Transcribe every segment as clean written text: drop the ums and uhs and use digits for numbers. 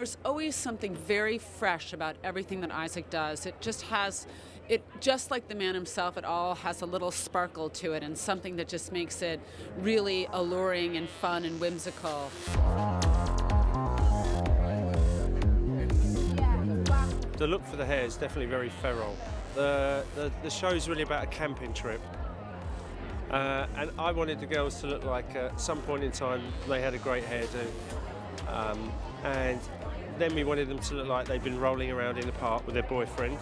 There's always something very fresh about everything that Isaac does. It just has, just like the man himself, it all has a little sparkle to it and something that just makes it really alluring and fun and whimsical. The look for the hair is definitely very feral. The show is really about a camping trip. And I wanted the girls to look like at some point in time they had a great hairdo. And then we wanted them to look like they'd been rolling around in the park with their boyfriend.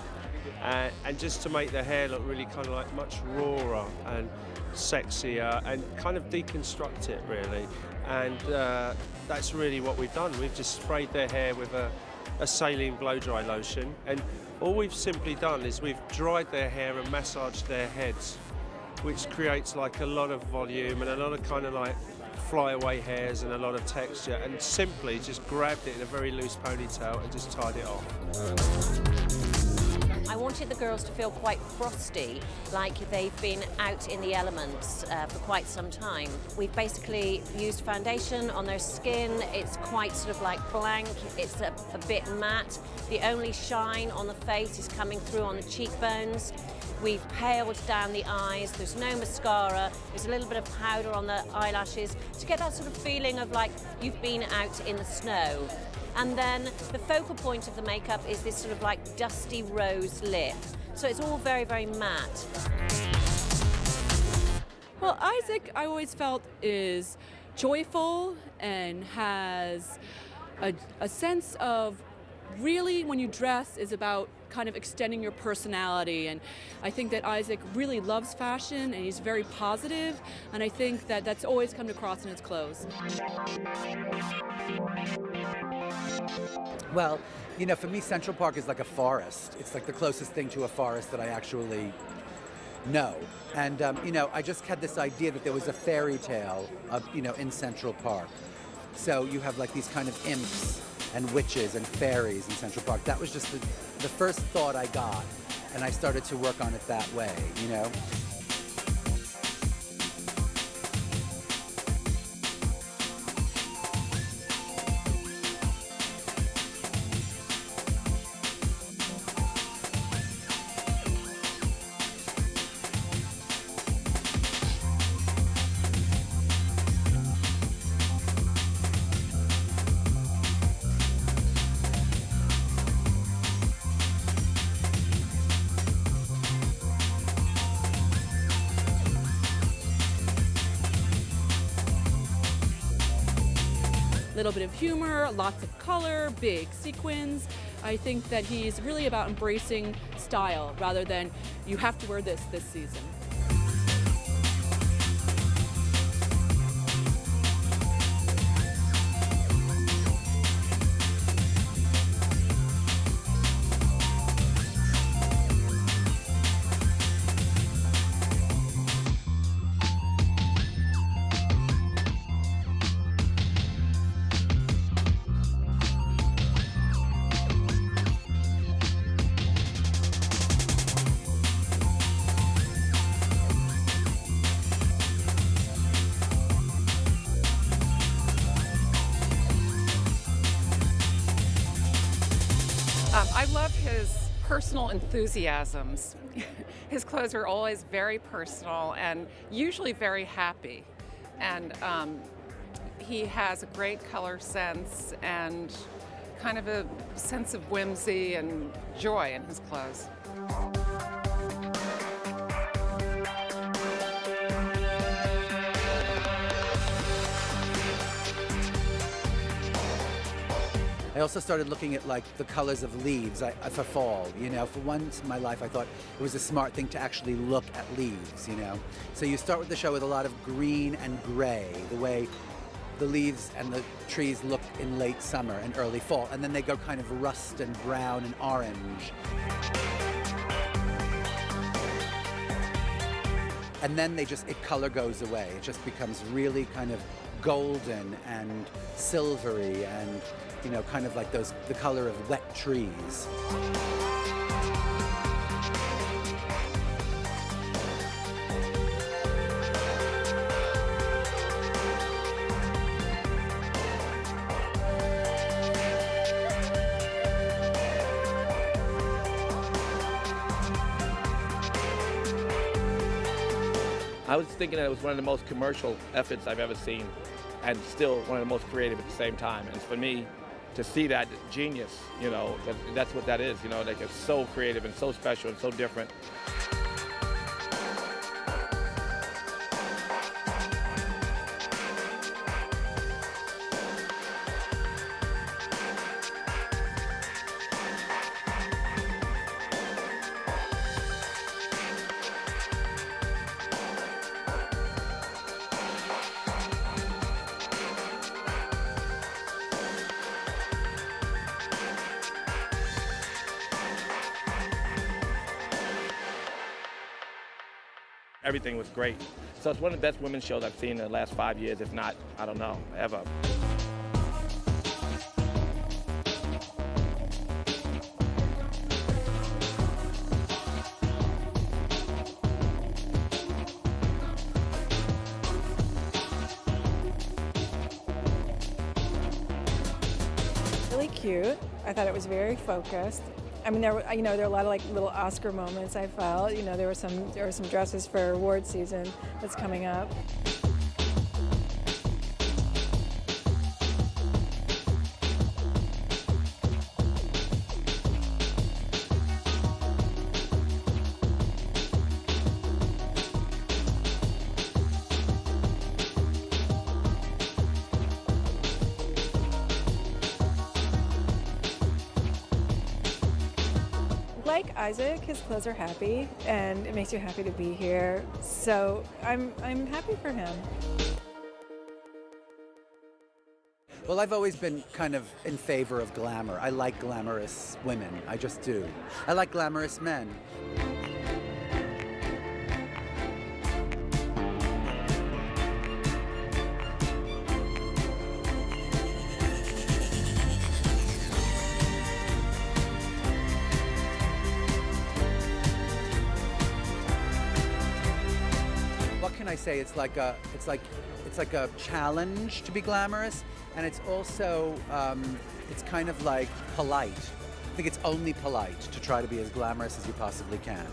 And just to make their hair look really kind of like much rawer and sexier and kind of deconstruct it really. And that's really what we've done. We've just sprayed their hair with a saline blow-dry lotion. And all we've simply done is we've dried their hair and massaged their heads, which creates like a lot of volume and a lot of kind of like flyaway hairs and a lot of texture, and simply just grabbed it in a very loose ponytail and just tied it off. I wanted the girls to feel quite frosty, like they've been out in the elements for quite some time. We've basically used foundation on their skin. It's quite sort of like blank, it's a bit matte. The only shine on the face is coming through on the cheekbones. We've paled down the eyes, there's no mascara, there's a little bit of powder on the eyelashes to get that sort of feeling of like you've been out in the snow. And then the focal point of the makeup is this sort of like dusty rose lip. So it's all very, very matte. Well, Isaac, I always felt, is joyful and has a sense of really, when you dress, is about kind of extending your personality. And I think that Isaac really loves fashion and he's very positive, and I think that that's always come across in his clothes. Well, you know, for me, Central Park is like a forest. It's like the closest thing to a forest that I actually know. And, you know, I just had this idea that there was a fairy tale, you know, in Central Park. So you have like these kind of imps and witches and fairies in Central Park. That was just the first thought I got, and I started to work on it that way, you know? Little bit of humor, lots of color, big sequins. I think that he's really about embracing style rather than you have to wear this season. I love his personal enthusiasms. His clothes are always very personal and usually very happy. And he has a great color sense and kind of a sense of whimsy and joy in his clothes. I also started looking at like the colors of leaves for fall, you know. For once in my life I thought it was a smart thing to actually look at leaves, you know. So you start with the show with a lot of green and gray, the way the leaves and the trees look in late summer and early fall, and then they go kind of rust and brown and orange. And then color goes away. It just becomes really kind of golden and silvery and, you know, kind of like the color of wet trees. I was thinking that it was one of the most commercial efforts I've ever seen, and still one of the most creative at the same time. And for me, to see that genius, you know, that's what that is, you know, like it's so creative and so special and so different. Everything was great. So it's one of the best women's shows I've seen in the last 5 years, if not, I don't know, ever. Really cute. I thought it was very focused. I mean, there were a lot of like little Oscar moments. I felt, there were some dresses for award season that's coming up. Like Isaac, his clothes are happy, and it makes you happy to be here. So I'm happy for him. Well, I've always been kind of in favor of glamour. I like glamorous women. I just do. I like glamorous men. What can I say? It's like a challenge to be glamorous, and it's also it's kind of like polite. I think it's only polite to try to be as glamorous as you possibly can.